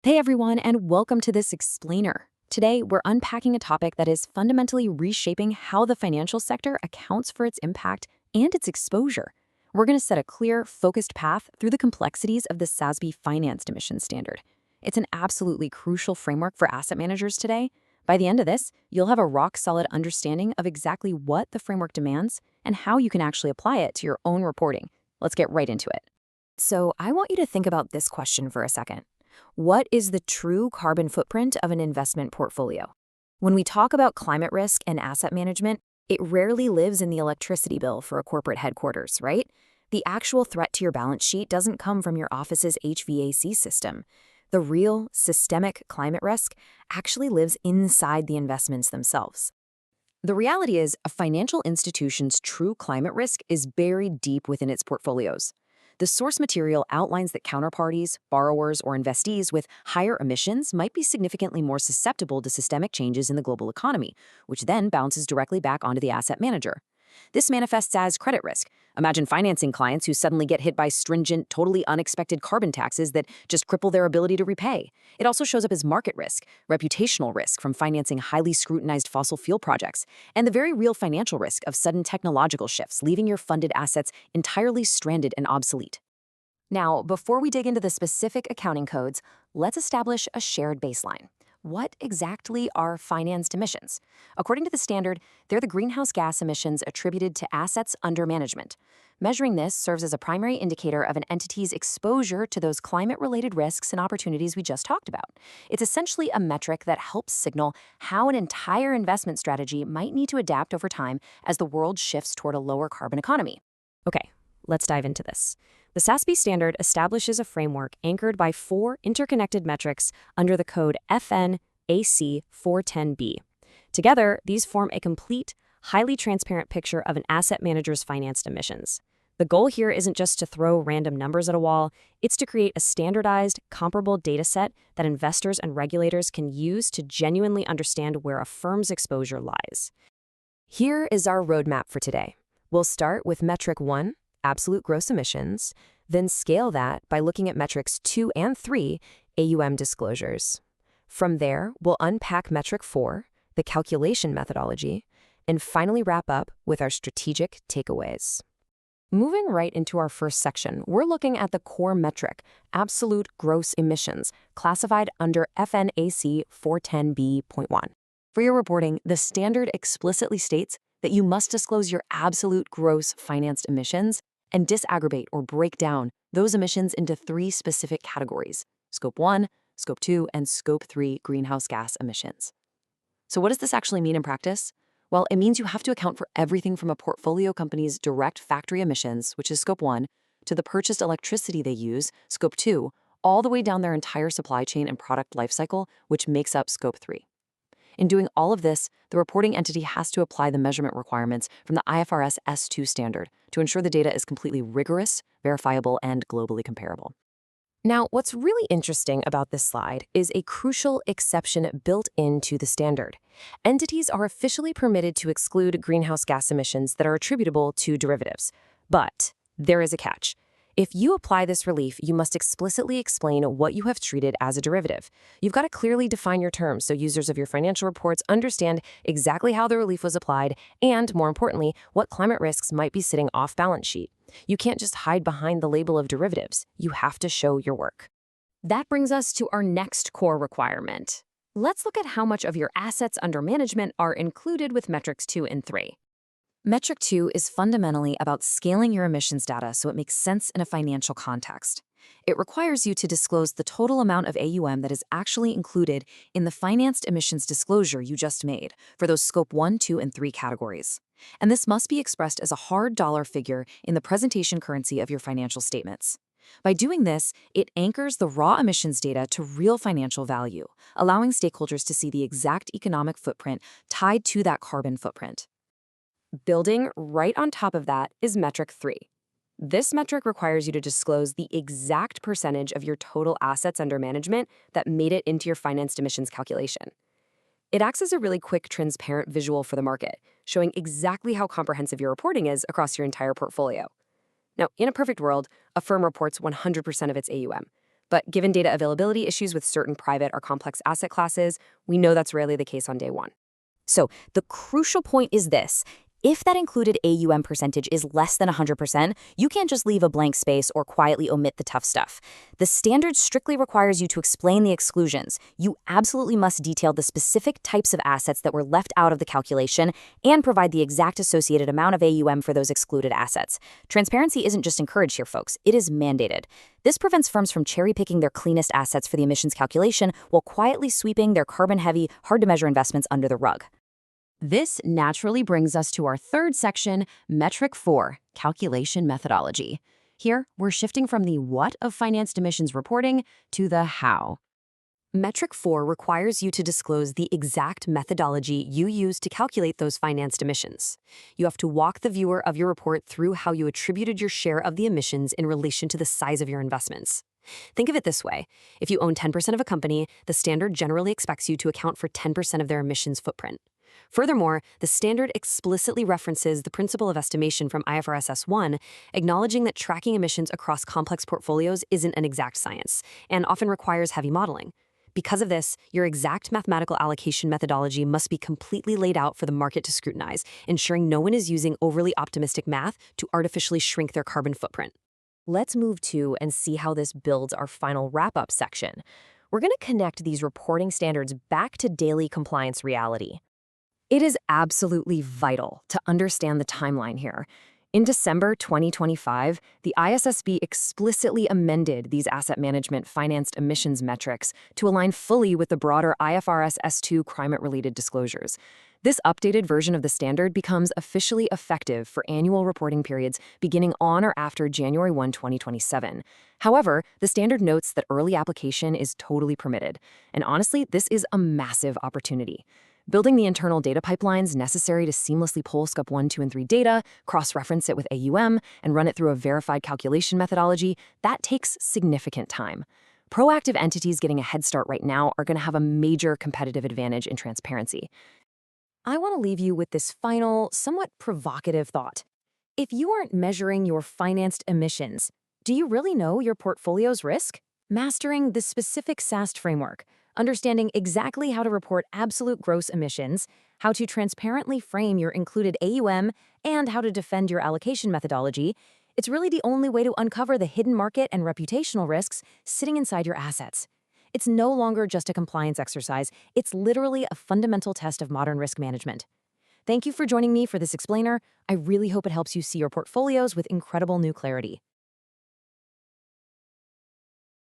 Hey everyone, and welcome to this explainer. Today, we're unpacking a topic that is fundamentally reshaping how the financial sector accounts for its impact and its exposure. We're going to set a clear, focused path through the complexities of the SASB financed emissions standard. It's an absolutely crucial framework for asset managers today. By the end of this, you'll have a rock-solid understanding of exactly what the framework demands and how you can actually apply it to your own reporting. Let's get right into it. So I want you to think about this question for a second. What is the true carbon footprint of an investment portfolio? When we talk about climate risk and asset management, it rarely lives in the electricity bill for a corporate headquarters, right? The actual threat to your balance sheet doesn't come from your office's HVAC system. The real, systemic climate risk actually lives inside the investments themselves. The reality is, a financial institution's true climate risk is buried deep within its portfolios. The source material outlines that counterparties, borrowers, or investees with higher emissions might be significantly more susceptible to systemic changes in the global economy, which then bounces directly back onto the asset manager. This manifests as credit risk. Imagine financing clients who suddenly get hit by stringent, totally unexpected carbon taxes that just cripple their ability to repay. It also shows up as market risk, reputational risk from financing highly scrutinized fossil fuel projects, and the very real financial risk of sudden technological shifts, leaving your funded assets entirely stranded and obsolete. Now, before we dig into the specific accounting codes, let's establish a shared baseline. What exactly are financed emissions? According to the standard, they're the greenhouse gas emissions attributed to assets under management. Measuring this serves as a primary indicator of an entity's exposure to those climate-related risks and opportunities we just talked about. It's essentially a metric that helps signal how an entire investment strategy might need to adapt over time as the world shifts toward a lower carbon economy. Okay, let's dive into this. The SASB standard establishes a framework anchored by 4 interconnected metrics under the code FNAC 410B. Together, these form a complete, highly transparent picture of an asset manager's financed emissions. The goal here isn't just to throw random numbers at a wall, it's to create a standardized, comparable data set that investors and regulators can use to genuinely understand where a firm's exposure lies. Here is our roadmap for today. We'll start with metric 1, absolute gross emissions, then scale that by looking at metrics 2 and 3, AUM disclosures. From there, we'll unpack metric 4, the calculation methodology, and finally wrap up with our strategic takeaways. Moving right into our first section, we're looking at the core metric, absolute gross emissions, classified under FNAC 410B.1. For your reporting, the standard explicitly states that you must disclose your absolute gross financed emissions and disaggregate or break down those emissions into 3 specific categories: Scope 1, Scope 2, and Scope 3 greenhouse gas emissions. So what does this actually mean in practice? Well, it means you have to account for everything from a portfolio company's direct factory emissions, which is Scope 1, to the purchased electricity they use, Scope 2, all the way down their entire supply chain and product lifecycle, which makes up Scope 3. In doing all of this, the reporting entity has to apply the measurement requirements from the IFRS S2 standard to ensure the data is completely rigorous, verifiable, and globally comparable. Now, what's really interesting about this slide is a crucial exception built into the standard. Entities are officially permitted to exclude greenhouse gas emissions that are attributable to derivatives. But there is a catch. If you apply this relief, you must explicitly explain what you have treated as a derivative. You've got to clearly define your terms so users of your financial reports understand exactly how the relief was applied and, more importantly, what climate risks might be sitting off balance sheet. You can't just hide behind the label of derivatives. You have to show your work. That brings us to our next core requirement. Let's look at how much of your assets under management are included with metrics 2 and 3. Metric 2 is fundamentally about scaling your emissions data so it makes sense in a financial context. It requires you to disclose the total amount of AUM that is actually included in the financed emissions disclosure you just made for those Scope 1, 2, and 3 categories. And this must be expressed as a hard dollar figure in the presentation currency of your financial statements. By doing this, it anchors the raw emissions data to real financial value, allowing stakeholders to see the exact economic footprint tied to that carbon footprint. Building right on top of that is metric 3. This metric requires you to disclose the exact percentage of your total assets under management that made it into your financed emissions calculation. It acts as a really quick, transparent visual for the market, showing exactly how comprehensive your reporting is across your entire portfolio. Now, in a perfect world, a firm reports 100% of its AUM. But given data availability issues with certain private or complex asset classes, we know that's rarely the case on day one. So the crucial point is this. If that included AUM percentage is less than 100%, you can't just leave a blank space or quietly omit the tough stuff. The standard strictly requires you to explain the exclusions. You absolutely must detail the specific types of assets that were left out of the calculation and provide the exact associated amount of AUM for those excluded assets. Transparency isn't just encouraged here, folks. It is mandated. This prevents firms from cherry-picking their cleanest assets for the emissions calculation while quietly sweeping their carbon-heavy, hard-to-measure investments under the rug. This naturally brings us to our third section, Metric 4, Calculation Methodology. Here, we're shifting from the what of financed emissions reporting to the how. Metric 4 requires you to disclose the exact methodology you use to calculate those financed emissions. You have to walk the viewer of your report through how you attributed your share of the emissions in relation to the size of your investments. Think of it this way. If you own 10% of a company, the standard generally expects you to account for 10% of their emissions footprint. Furthermore, the standard explicitly references the principle of estimation from IFRS S1, acknowledging that tracking emissions across complex portfolios isn't an exact science and often requires heavy modeling. Because of this, your exact mathematical allocation methodology must be completely laid out for the market to scrutinize, ensuring no one is using overly optimistic math to artificially shrink their carbon footprint. Let's move to and see how this builds our final wrap-up section. We're going to connect these reporting standards back to daily compliance reality. It is absolutely vital to understand the timeline here. In December 2025, the ISSB explicitly amended these asset management financed emissions metrics to align fully with the broader IFRS S2 climate-related disclosures. This updated version of the standard becomes officially effective for annual reporting periods beginning on or after January 1, 2027. However, the standard notes that early application is totally permitted. And honestly, this is a massive opportunity. Building the internal data pipelines necessary to seamlessly pull Scope 1, 2, and 3 data, cross-reference it with AUM, and run it through a verified calculation methodology, that takes significant time. Proactive entities getting a head start right now are going to have a major competitive advantage in transparency. I want to leave you with this final, somewhat provocative thought. If you aren't measuring your financed emissions, do you really know your portfolio's risk? Mastering the specific SASB framework, understanding exactly how to report absolute gross emissions, how to transparently frame your included AUM, and how to defend your allocation methodology, it's really the only way to uncover the hidden market and reputational risks sitting inside your assets. It's no longer just a compliance exercise, it's literally a fundamental test of modern risk management. Thank you for joining me for this explainer. I really hope it helps you see your portfolios with incredible new clarity.